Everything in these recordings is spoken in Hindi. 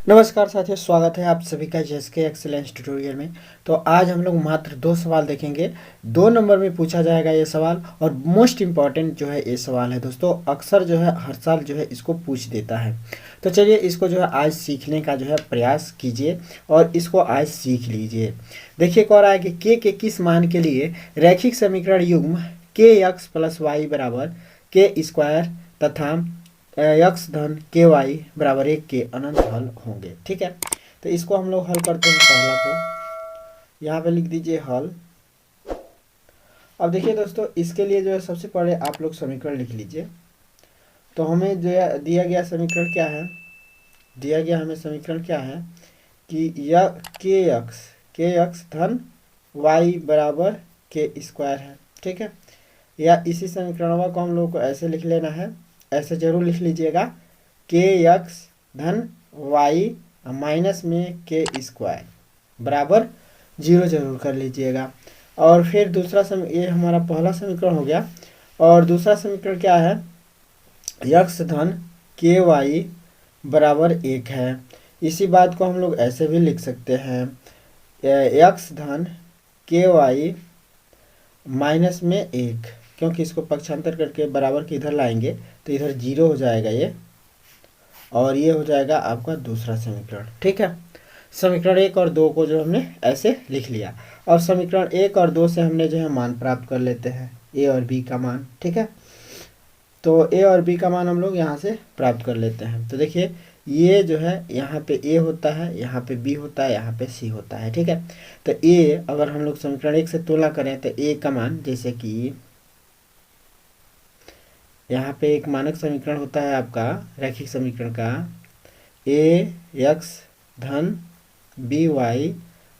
नमस्कार साथियों, स्वागत है आप सभी का जेएसके एक्सीलेंस ट्यूटोरियल में। तो आज हम लोग मात्र 2 सवाल देखेंगे। 2 नंबर में पूछा जाएगा ये सवाल, और मोस्ट इम्पॉर्टेंट जो है ये सवाल है दोस्तों। अक्सर जो है हर साल जो है इसको पूछ देता है। तो चलिए इसको जो है आज सीखने का जो है प्रयास कीजिए और इसको आज सीख लीजिए। देखिए कह रहा है कि के किस मान के लिए रैखिक समीकरण युग्म के एक्स प्लस वाई बराबर के स्क्वायर तथा यक्स धन के वाई बराबर 1 के अनंत हल होंगे। ठीक है, तो इसको हम लोग हल करते हैं। पहला को यहाँ पे लिख दीजिए हल। अब देखिए दोस्तों, इसके लिए जो है सबसे पहले आप लोग समीकरण लिख लीजिए। तो हमें जो है दिया गया समीकरण क्या है, दिया गया हमें समीकरण क्या है कि यह के एक्स धन वाई बराबर के स्क्वायर है। ठीक है, या इसी समीकरण को हम लोग को ऐसे लिख लेना है, ऐसे जरूर लिख लीजिएगा, के एक्स धन वाई माइनस में के स्क्वायर बराबर 0 जरूर कर लीजिएगा। और फिर दूसरा ये हमारा पहला समीकरण हो गया। और दूसरा समीकरण क्या है, यक्स धन के वाई बराबर 1 है। इसी बात को हम लोग ऐसे भी लिख सकते हैं, यक्स धन के वाई माइनस में 1, क्योंकि इसको पक्षांतर करके बराबर के इधर लाएंगे तो इधर 0 हो जाएगा ये, और ये हो जाएगा आपका दूसरा समीकरण। ठीक है, समीकरण 1 और 2 को जो हमने ऐसे लिख लिया। और समीकरण 1 और 2 से हमने जो है मान प्राप्त कर लेते हैं, ए और बी का मान। ठीक है, तो ए और बी का मान हम लोग यहाँ से प्राप्त कर लेते हैं। तो देखिए ये जो है यहाँ पे ए होता है, यहाँ पे बी होता है, यहाँ पे सी होता है। ठीक है, तो ए अगर हम लोग समीकरण 1 से तुलना करें तो ए का मान, जैसे कि यहाँ पे एक मानक समीकरण होता है आपका रैखिक समीकरण का, ए एक्स धन बी वाई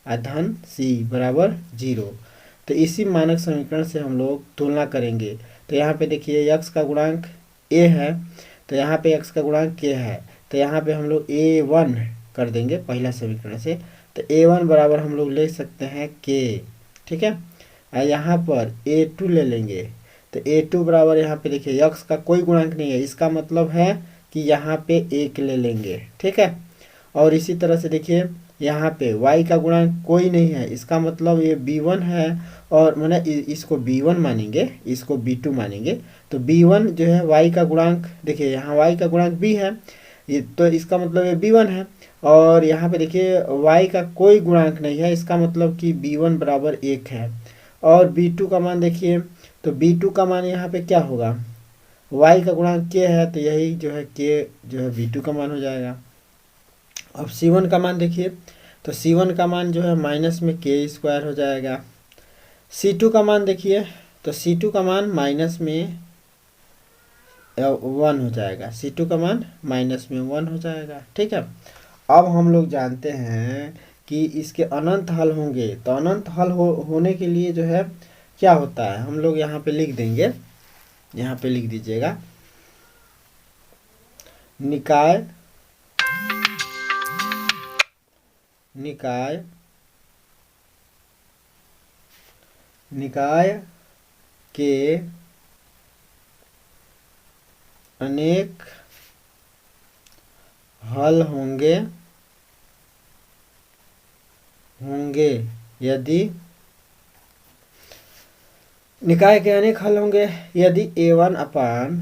धन सी बराबर 0। तो इसी मानक समीकरण से हम लोग तुलना करेंगे। तो यहाँ पे देखिए एक्स का गुणांक ए है, तो यहाँ पे एक्स का गुणांक के है, तो यहाँ पे हम लोग a1 कर देंगे पहला समीकरण से। तो a1 बराबर हम लोग ले सकते हैं के। ठीक है, और यहाँ पर a2 ले लेंगे। तो a2 बराबर यहाँ पे देखिए यक्स का कोई गुणांक नहीं है, इसका मतलब है कि यहाँ पे 1 ले लेंगे। ठीक है, और इसी तरह से देखिए यहाँ पे y का गुणांक कोई नहीं है, इसका मतलब ये b1 है, और मैंने इसको b1 मानेंगे, इसको b2 मानेंगे। तो b1 जो है y का गुणांक, देखिए यहाँ y का गुणांक b है, ये तो इसका मतलब ये b1 है। और यहाँ पे देखिए y का कोई गुणांक नहीं है, इसका मतलब कि b1 बराबर 1 है। और b2 का मान देखिए, तो b2 का मान यहाँ पे क्या होगा, y का गुणांक k है, तो यही जो है k जो है b2 का मान हो जाएगा। अब c1 का मान देखिए, तो c1 का मान जो है माइनस में के स्क्वायर हो जाएगा। c2 का मान देखिए, तो c2 का मान माइनस में 1 हो जाएगा, c2 का मान माइनस में 1 हो जाएगा। ठीक है, अब हम लोग जानते हैं कि इसके अनंत हल होंगे। तो अनंत हल होने के लिए जो है क्या होता है, हम लोग यहाँ पे लिख देंगे, यहाँ पे लिख दीजिएगा, निकाय निकाय निकाय के अनेक हल होंगे यदि निकाय के अनेक हल होंगे यदि a1 अपान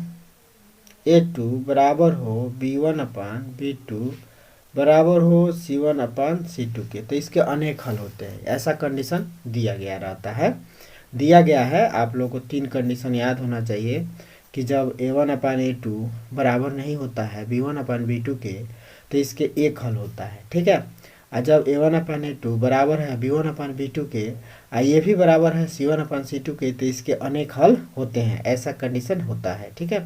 a2 बराबर हो b1 अपान b2 बराबर हो c1 अपान c2 के। तो इसके अनेक हल होते हैं, ऐसा कंडीशन दिया गया रहता है, दिया गया है। आप लोगों को 3 कंडीशन याद होना चाहिए कि जब a1 अपान a2 बराबर नहीं होता है b1 अपान b2 के, तो इसके एक हल होता है। ठीक है, और जब a1 अपान a2 बराबर है b1 अपान b2 के, और ये भी बराबर है c1 अपान c2 के, तो इसके अनेक हल होते हैं, ऐसा कंडीशन होता है। ठीक है,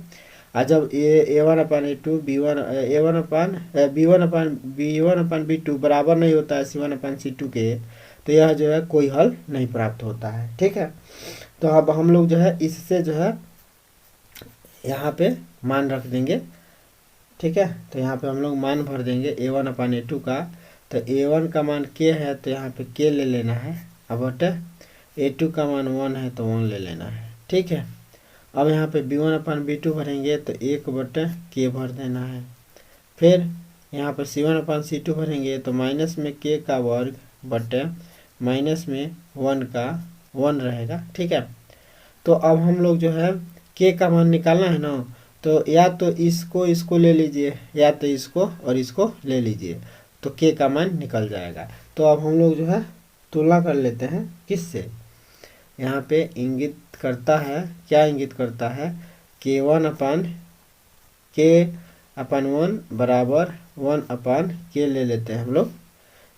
और जब a1 अपान a2 a1 अपान b1 अपान b2 बराबर नहीं होता है c1 अपान c2 के, तो यह जो है कोई हल नहीं प्राप्त होता है। ठीक है, तो अब हम लोग जो है इससे जो है यहाँ पे मान रख देंगे। ठीक है, तो यहाँ पे हम लोग मान भर देंगे a1 अपान a2 का। तो a1 का मान k है, तो यहाँ पे k ले लेना है, अब बटे a2 का मान 1 है तो 1 ले लेना है। ठीक है, अब यहाँ पे b1 अपान b2 भरेंगे, तो 1 बटे k भर देना है। फिर यहाँ पर C1/C2 भरेंगे तो माइनस में k का वर्ग बटे माइनस में 1 का 1 रहेगा। ठीक है, तो अब हम लोग जो है k का मान निकालना है ना, तो या तो इसको ले लीजिए या तो इसको और इसको ले लीजिए, तो k का मान निकल जाएगा। तो अब हम लोग जो है तुलना कर लेते हैं किससे, यहाँ पे इंगित करता है, क्या इंगित करता है, k/1 बराबर 1/k ले लेते हैं हम लोग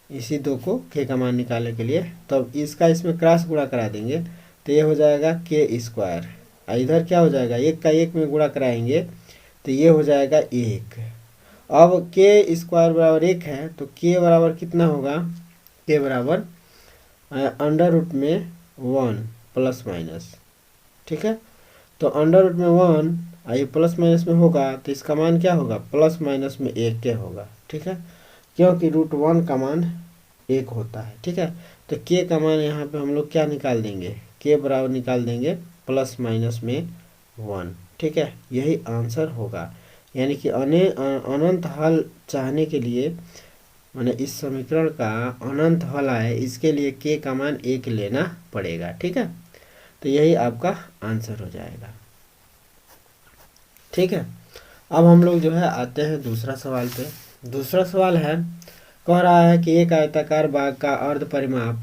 इसी दो को k का मान निकालने के लिए। तो अब इसका इसमें क्रॉस गुणा करा देंगे तो ये हो जाएगा k², इधर क्या हो जाएगा, एक का एक में गुणा कराएंगे तो ये हो जाएगा 1। अब k² बराबर 1 है तो k बराबर कितना होगा, k बराबर अंडर रूट में 1 प्लस माइनस। ठीक है, तो अंडर रूट में 1 ये प्लस माइनस में होगा तो इसका मान क्या होगा, प्लस माइनस में 1 के होगा। ठीक है, क्योंकि √1 का मान 1 होता है। ठीक है, तो k का मान यहाँ पे हम लोग क्या निकाल देंगे, k बराबर निकाल देंगे प्लस माइनस में 1। ठीक है, यही आंसर होगा, यानी कि अनंत हल चाहने के लिए मैंने इस समीकरण का अनंत हल आए इसके लिए k का मान 1 लेना पड़ेगा। ठीक है, तो यही आपका आंसर हो जाएगा। ठीक है, अब हम लोग जो है आते हैं दूसरा सवाल पे। दूसरा सवाल है, कह रहा है कि एक आयताकार बाग का अर्ध परिमाप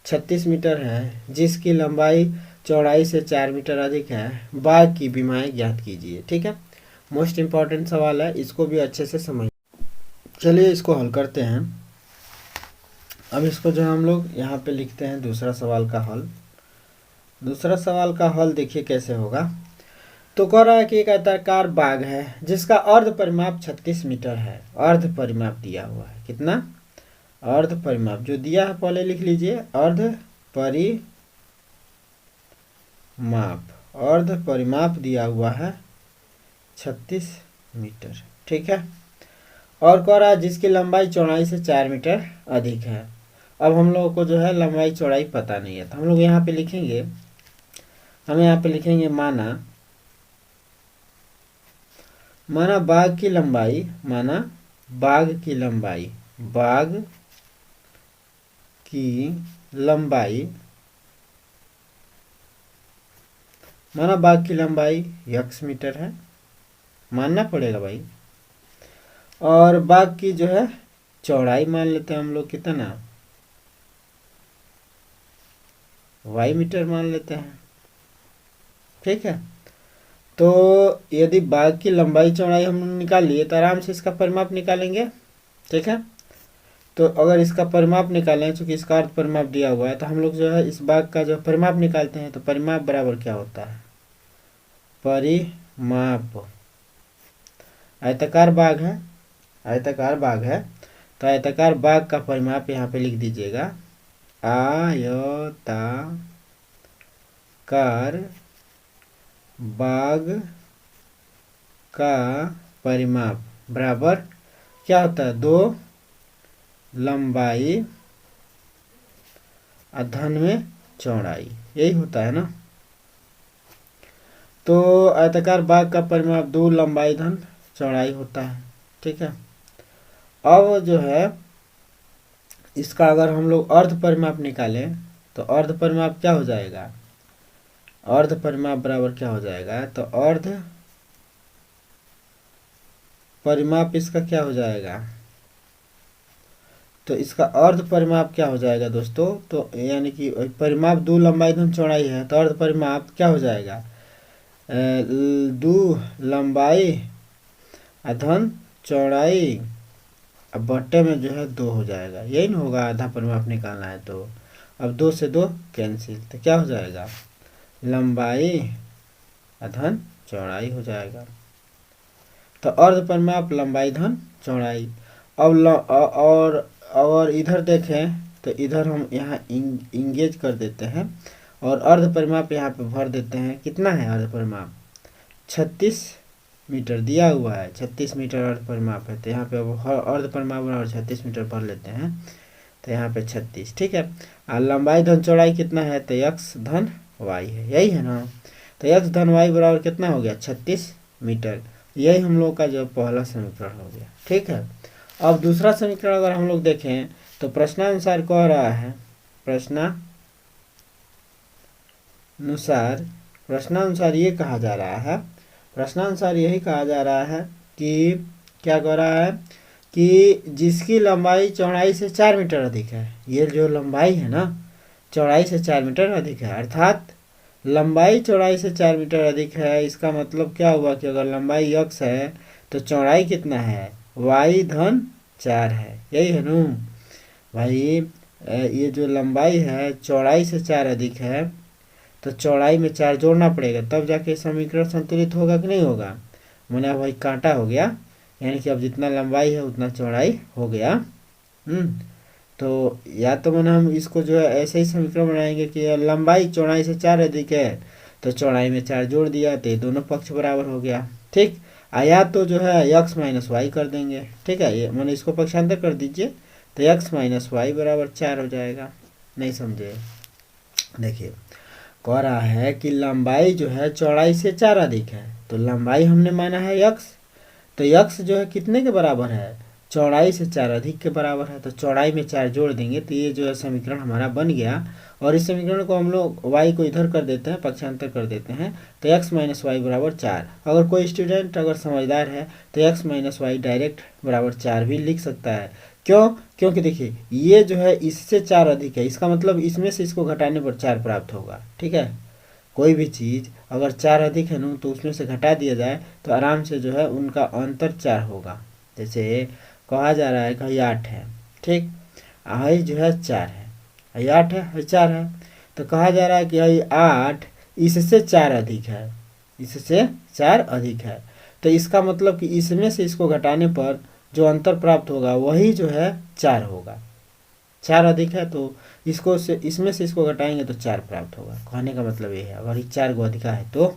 36 मीटर है जिसकी लंबाई चौड़ाई से 4 मीटर अधिक है, बाग की विमाएं ज्ञात कीजिए। ठीक है, मोस्ट इम्पॉर्टेंट सवाल है, इसको भी अच्छे से समझ। चलिए इसको हल करते हैं। अब इसको जो हम लोग यहाँ पे लिखते हैं दूसरा सवाल का हल। दूसरा सवाल का हल देखिए कैसे होगा। तो कह रहा है कि एक आयताकार बाग है जिसका अर्ध परिमाप 36 मीटर है। अर्ध परिमाप दिया हुआ है, कितना, अर्ध परिमाप जो दिया है पहले लिख लीजिए, अर्ध परिमाप दिया हुआ है 36 मीटर। ठीक है, और कह रहा है जिसकी लंबाई चौड़ाई से 4 मीटर अधिक है। अब हम लोगों को जो है लंबाई चौड़ाई पता नहीं है तो हम लोग यहाँ पे लिखेंगे, हम यहाँ पे लिखेंगे माना बाग की लंबाई, माना बाग की लंबाई, बाग की लंबाई, माना बाग की लंबाई x मीटर है, मानना पड़ेगा भाई। और बाग की जो है चौड़ाई मान लेते हैं हम लोग, कितना, y मीटर मान लेते हैं। ठीक है, तो यदि बाग की लंबाई चौड़ाई हम निकाल लिए तो आराम से इसका परिमाप निकालेंगे। ठीक है, तो अगर इसका परिमाप निकालें, चूंकि इसका अर्ध परिमाप दिया हुआ है तो हम लोग जो है इस बाग का जो परिमाप निकालते हैं तो परिमाप बराबर क्या होता है, परिमाप, आयताकार बाग है, आयताकार बाग है तो आयताकार बाग का परिमाप यहाँ पे लिख दीजिएगा, आयताकार बाग का परिमाप बराबर क्या होता है, 2 लंबाई धन में चौड़ाई, यही होता है ना। तो आयताकार बाग का परिमाप 2 लंबाई धन चौड़ाई होता है। ठीक है, अब जो है इसका अगर हम लोग अर्ध परिमाप निकालें तो अर्ध परिमाप क्या हो जाएगा, अर्ध परिमाप बराबर क्या हो जाएगा, तो अर्ध परिमाप इसका क्या हो जाएगा, तो इसका अर्ध परिमाप क्या हो जाएगा दोस्तों, तो यानी कि परिमाप 2 लंबाई धन चौड़ाई है तो अर्ध परिमाप क्या हो जाएगा, 2 लंबाई धन चौड़ाई अब बट्टे में जो है 2 हो जाएगा, यही ना होगा, आधा परिमाप निकालना है तो अब 2 से 2 कैंसिल, तो क्या हो जाएगा, लंबाई धन चौड़ाई हो जाएगा। तो अर्ध परिमाप लंबाई धन चौड़ाई। अब और इधर देखें तो इधर हम यहाँ इंगेज कर देते हैं और अर्ध परिमाप यहाँ पे भर देते हैं, कितना है अर्ध परिमाप, 36 मीटर दिया हुआ है, 36 मीटर अर्ध परिमाप है तो यहाँ पे अब अर्ध परिमाप और 36 मीटर भर लेते हैं तो यहाँ पे 36। ठीक है, और लंबाई धन चौड़ाई कितना है, तो x धन y है, यही है ना, तो x धन y बराबर कितना हो गया, 36 मीटर। यही हम लोग का जो पहला समीकरण हो गया। ठीक है, अब दूसरा समीकरण अगर हम लोग देखें तो प्रश्नानुसार कह रहा है, प्रश्नानुसार ये कहा जा रहा है, प्रश्नानुसार यही कहा जा रहा है कि क्या कह रहा है कि जिसकी लंबाई चौड़ाई से 4 मीटर अधिक है, ये जो लंबाई है ना चौड़ाई से 4 मीटर अधिक है, अर्थात लंबाई चौड़ाई से 4 मीटर अधिक है। इसका मतलब क्या हुआ कि अगर लंबाई x है तो चौड़ाई कितना है, y धन 4 है, यही है ना भाई। ये जो लंबाई है चौड़ाई से 4 अधिक है तो चौड़ाई में 4 जोड़ना पड़ेगा, तब जाके समीकरण संतुलित होगा कि नहीं होगा। मैंने भाई कांटा हो गया, यानी कि अब जितना लंबाई है उतना चौड़ाई हो गया। तो या तो मैंने हम इसको जो है ऐसे ही समीकरण बनाएंगे कि लंबाई चौड़ाई से 4 अधिक है तो चौड़ाई में 4 जोड़ दिया तो ये दोनों पक्ष बराबर हो गया, ठीक। या तो जो है x माइनस वाई कर देंगे, ठीक है, ये मैंने इसको पक्षांतर कर दीजिए तो x माइनस वाई बराबर 4 हो जाएगा। नहीं समझे, देखिए कह रहा है कि लंबाई जो है चौड़ाई से 4 अधिक है, तो लंबाई हमने माना है x, तो x जो है कितने के बराबर है, चौड़ाई से 4 अधिक के बराबर है, तो चौड़ाई में 4 जोड़ देंगे तो ये जो है समीकरण हमारा बन गया। और इस समीकरण को हम लोग y को इधर कर देते हैं, पक्षांतर कर देते हैं, तो x माइनस वाई बराबर 4। अगर कोई स्टूडेंट अगर समझदार है तो x माइनस वाई डायरेक्ट बराबर 4 भी लिख सकता है। क्यों, क्योंकि देखिए ये जो है इससे 4 अधिक है, इसका मतलब इसमें से इसको घटाने पर 4 प्राप्त होगा, ठीक है। कोई भी चीज़ अगर 4 अधिक है ना तो उसमें से घटा दिया जाए तो आराम से जो है उनका अंतर 4 होगा। जैसे कहा जा रहा है कि 8 है, ठीक, आई जो है 4 है, आई 8 है, आई 4 है, तो कहा जा रहा है कि आई 8 इससे 4 अधिक है, इससे 4 अधिक है, तो इसका मतलब कि इसमें से इसको घटाने पर जो अंतर प्राप्त होगा वही जो है 4 होगा। 4 अधिक है तो इसको से इसमें से इसको घटाएंगे तो 4 प्राप्त होगा, कहने का मतलब ये है अगर ये 4 को अधिका है तो,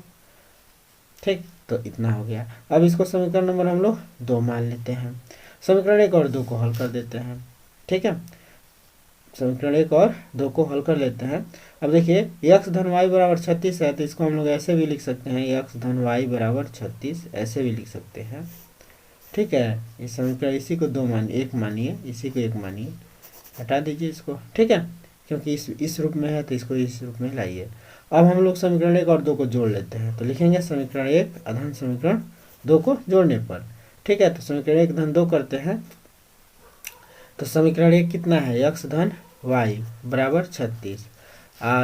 ठीक, तो इतना हो गया। अब इसको समीकरण नंबर हम लोग 2 मान लेते हैं, समीकरण 1 और 2 को हल कर देते हैं, ठीक है, समीकरण 1 और 2 को हल कर लेते हैं। अब देखिए x धन y बराबर 36 है, तो इसको हम लोग ऐसे भी लिख सकते हैं, x धन y बराबर 36 ऐसे भी लिख सकते हैं, ठीक है। इस समीकरण इसी को 2 मानिए, 1 मानिए, इसी को 1 मानिए, हटा दीजिए इसको, ठीक है, क्योंकि इस रूप में है तो इसको इस रूप में लाइए। अब हम लोग समीकरण 1 और 2 को जोड़ लेते हैं, तो लिखेंगे समीकरण 1 अधन समीकरण 2 को जोड़ने पर, ठीक है। तो समीकरण 1 धन 2 करते हैं, तो समीकरण 1 कितना है, x धन y बराबर 36,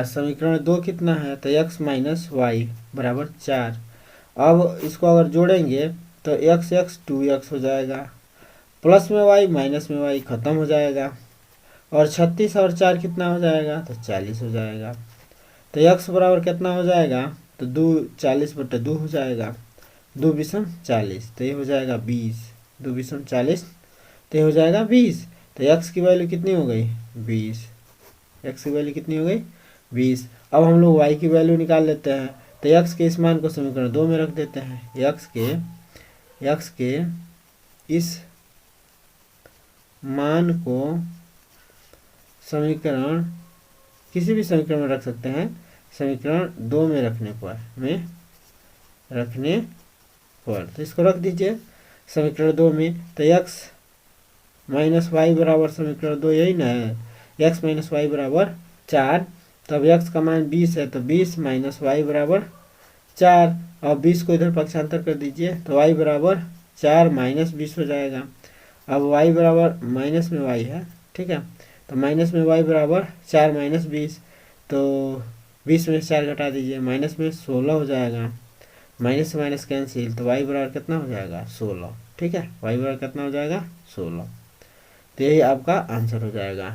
समीकरण 2 कितना है, तो x माइनस वाई बराबर 4। अब इसको अगर जोड़ेंगे तो x 2x हो जाएगा, प्लस में y माइनस में y खत्म हो जाएगा, और 36 और 4 कितना हो जाएगा, तो 40 हो जाएगा। तो x बराबर कितना हो जाएगा, तो 2 40/2 हो जाएगा, 2 विषम 40, तो ये हो जाएगा 20, 2 विषम 40 तो ये हो जाएगा 20। तो x की वैल्यू कितनी हो गई, 20, x की वैल्यू कितनी हो गई, 20। अब हम लोग y की वैल्यू निकाल लेते हैं, तो x के इस मान को समीकरण 2 में रख देते हैं, x के इस मान को समीकरण किसी भी समीकरण में रख सकते हैं, समीकरण 2 में रखने पर तो इसको रख दीजिए समीकरण 2 में, तो x माइनस वाई बराबर समीकरण 2 यही ना है, x माइनस वाई बराबर 4, तब x का मान 20 है, तो 20 माइनस वाई बराबर 4। अब 20 को इधर पक्षांतर कर दीजिए तो y बराबर 4 माइनस 20 हो जाएगा। अब y बराबर माइनस में y है, ठीक है, तो माइनस में y बराबर 4 माइनस 20, तो 20 में 4 घटा दीजिए, माइनस में 16 हो जाएगा, माइनस से माइनस कैंसिल, तो y बराबर कितना हो जाएगा, 16, ठीक है, y बराबर कितना हो जाएगा, 16। तो यही आपका आंसर हो जाएगा।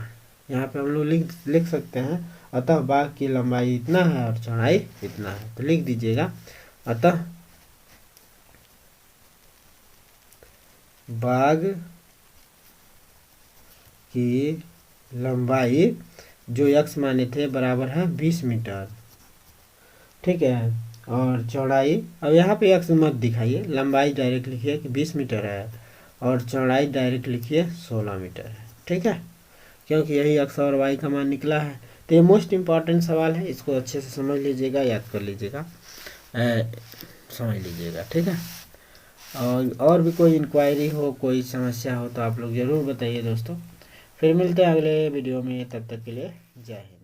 यहाँ पे हम लोग लिख सकते हैं, अतः बाघ की लंबाई इतना है और चौड़ाई इतना है, तो लिख दीजिएगा, अतः बाघ की लंबाई जो x माने थे बराबर है 20 मीटर, ठीक है, और चौड़ाई, अब यहाँ पे x मत दिखाइए, लंबाई डायरेक्ट लिखिए कि 20 मीटर है और चौड़ाई डायरेक्ट लिखिए 16 मीटर है, ठीक है, क्योंकि यही x और y का मान निकला है। तो ये मोस्ट इम्पॉर्टेंट सवाल है, इसको अच्छे से समझ लीजिएगा, याद कर लीजिएगा, समझ लीजिएगा, ठीक है। और भी कोई इंक्वायरी हो, कोई समस्या हो तो आप लोग ज़रूर बताइए दोस्तों। फिर मिलते हैं अगले वीडियो में, तब तक के लिए जय हिंद।